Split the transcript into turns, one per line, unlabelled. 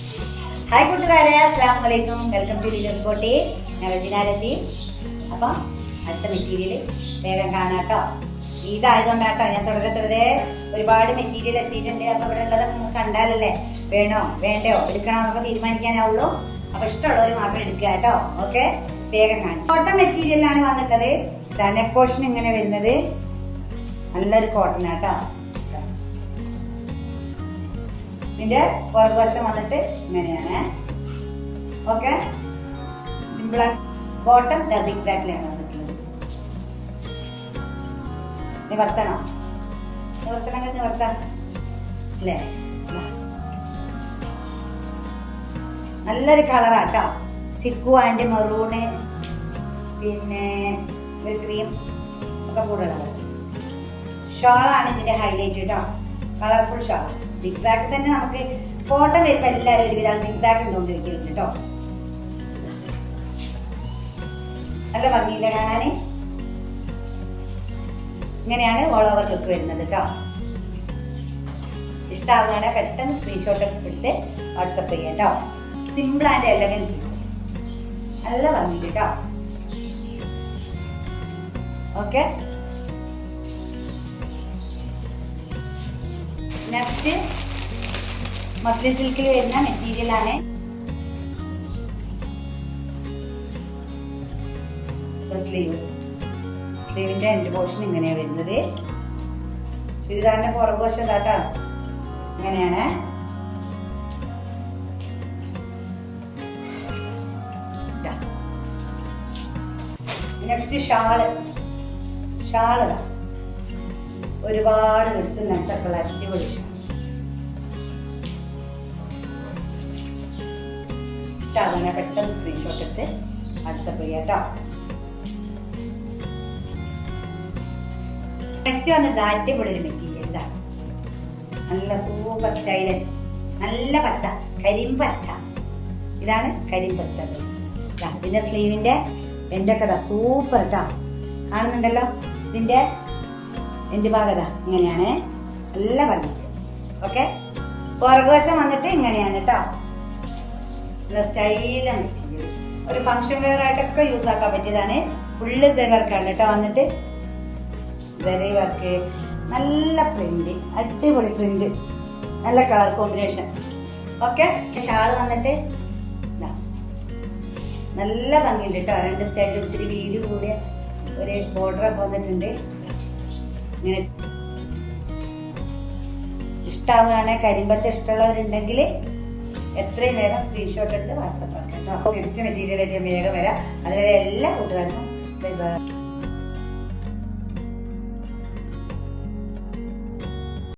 Hi കൂട്ടുകാരെ, അസ്സലാമു അലൈക്കും. വെൽക്കം ടു ലിജോസ് ബോട്ടി. ഞാൻ റജിനാലെത്തി. അപ്പം അടുത്ത മെറ്റീരിയൽ വേഗം കാണാട്ടോ. ഇതായതുകൊണ്ടാട്ടോ ഞാൻ തുടരെ ഒരുപാട് മെറ്റീരിയൽ എത്തിയിട്ടുണ്ട്. അപ്പോൾ ഇവിടെ ഉള്ളത് കണ്ടാലല്ലേ വേണോ വേണ്ടയോ എടുക്കണോ എന്നൊക്കെ തീരുമാനിക്കാനാവുള്ളൂ. അപ്പോൾ ഇഷ്ടമുള്ളവർ മാത്രം എടുക്കുക കേട്ടോ. ഓക്കെ, വേഗം കാണിച്ചു. കോട്ടൺ മെറ്റീരിയലാണ് വന്നിട്ടത്. നെക്ക് പോർഷൻ ഇങ്ങനെ വരുന്നത് നല്ലൊരു കോട്ടൺ ആട്ടോ. ഇതിന്റെ പുറകുവശം വന്നിട്ട് ഇങ്ങനെയാണ്. Okay, simple. ബോട്ടം സിഗ്സാഗിലാണ് വന്നിട്ടുള്ളത്. നിവർത്തണം നിവർത്താം അല്ലേ? നല്ലൊരു കളറാട്ടോ. ചിക്കു ആൻഡ് മെറൂണ് പിന്നെ ഒരു ക്രീം ഒക്കെ കൂടെ കളർ. ഷോളാണ് ഇതിന്റെ ഹൈലൈറ്റ് കേട്ടോ. Colourful shawl. സിഗ്സാഗ് തന്നെ നമുക്ക് ഫോട്ടോ വരുമ്പോൾ എല്ലാവരും ഒരുവിധം സിഗ്സാഗ് ഉണ്ടോന്ന് ചോദിക്കുന്നുണ്ട് കേട്ടോ. നല്ല ഭംഗിയില്ല കാണാന്. ഇങ്ങനെയാണ് ഓൾ ഓവർ ലുക്ക് വരുന്നത് കേട്ടോ. ഇഷ്ടമാവുകയാണെങ്കിൽ പെട്ടെന്ന് സ്ക്രീൻഷോട്ട് എടുത്ത് വാട്സപ്പ് ചെയ്യാം കേട്ടോ. Simple and elegant piece. നല്ല ഭംഗി കേട്ടോ. ഓക്കെ, നെക്സ്റ്റ് മസ്ലിൻ സിൽക്കിൽ വരുന്ന മെറ്റീരിയൽ ആണ്. സ്ലീവിന്റെ എൻഡ് പോർഷൻ ഇങ്ങനെയാണ് വരുന്നത്. ചുരിദാറിന്റെ പുറകുവശം കേട്ടോ ഇങ്ങനെയാണ്. നെക്സ്റ്റ് ഷാള് ഒരുപാട് എടുത്ത് നെട്ടൊക്കെയുള്ള അടിപൊളി ഷാൾ. ഇഷ്ടമാകുന്ന പെട്ടെന്ന് സ്ക്രീൻഷോട്ട് എടുത്ത് വാട്സപ്പ് ചെയ്യാം കേട്ടോ. നെക്സ്റ്റ് വന്നിട്ട് അടിപൊളി ഒരു മെറ്റീരിയൽ. ഇതാണ് നല്ല സൂപ്പർ സ്റ്റൈല്. നല്ല പച്ച, കരിമ്പച്ച. ഇതാണ് കരിമ്പച്ച. ഇതിന്റെ സ്ലീവിന്റെ എൻ്റെ ഒക്കെ സൂപ്പർ കേട്ടോ. കാണുന്നുണ്ടല്ലോ. ഇതിന്റെ എൻ്റെ ഭാഗത ഇങ്ങനെയാണ്. നല്ല ഭംഗി. ഓക്കെ, പുറകുവശം വന്നിട്ട് ഇങ്ങനെയാണ് കേട്ടോ. നല്ല സ്റ്റൈലാണ് മെറ്റീരിയൽ. ഒരു ഫംഗ്ഷൻ വെയർ ആയിട്ടൊക്കെ യൂസ് ആക്കാൻ പറ്റിയതാണ്. ഫുള്ള് സെറി വർക്കാണ് കേട്ടോ. വന്നിട്ട് സെറി വർക്ക്, നല്ല പ്രിന്റ്, അടിപൊളി പ്രിന്റ്, നല്ല കളർ കോമ്പിനേഷൻ. ഓക്കെ, ഷാള് വന്നിട്ട് നല്ല ഭംഗിയുണ്ട് കേട്ടോ. രണ്ട് സ്റ്റൈലിൽ ഒത്തിരി വീതി കൂടിയ ഒരു ബോർഡറൊക്കെ വന്നിട്ടുണ്ട്. ഇങ്ങനെ ഇഷ്ടമാവുകയാണെങ്കിൽ കരിമ്പച്ച ഇഷ്ടമുള്ളവരുണ്ടെങ്കിൽ എത്രയും വേഗം സ്ക്രീൻഷോട്ട് എടുത്ത് വാട്സപ്പ് ആക്കാം കേട്ടോ. നെക്സ്റ്റ് മെറ്റീരിയൽ ആയിട്ട് വേഗം വരാം. അതുവരെ എല്ലാ കൂട്ടുകാർക്കും ബൈ ബൈ.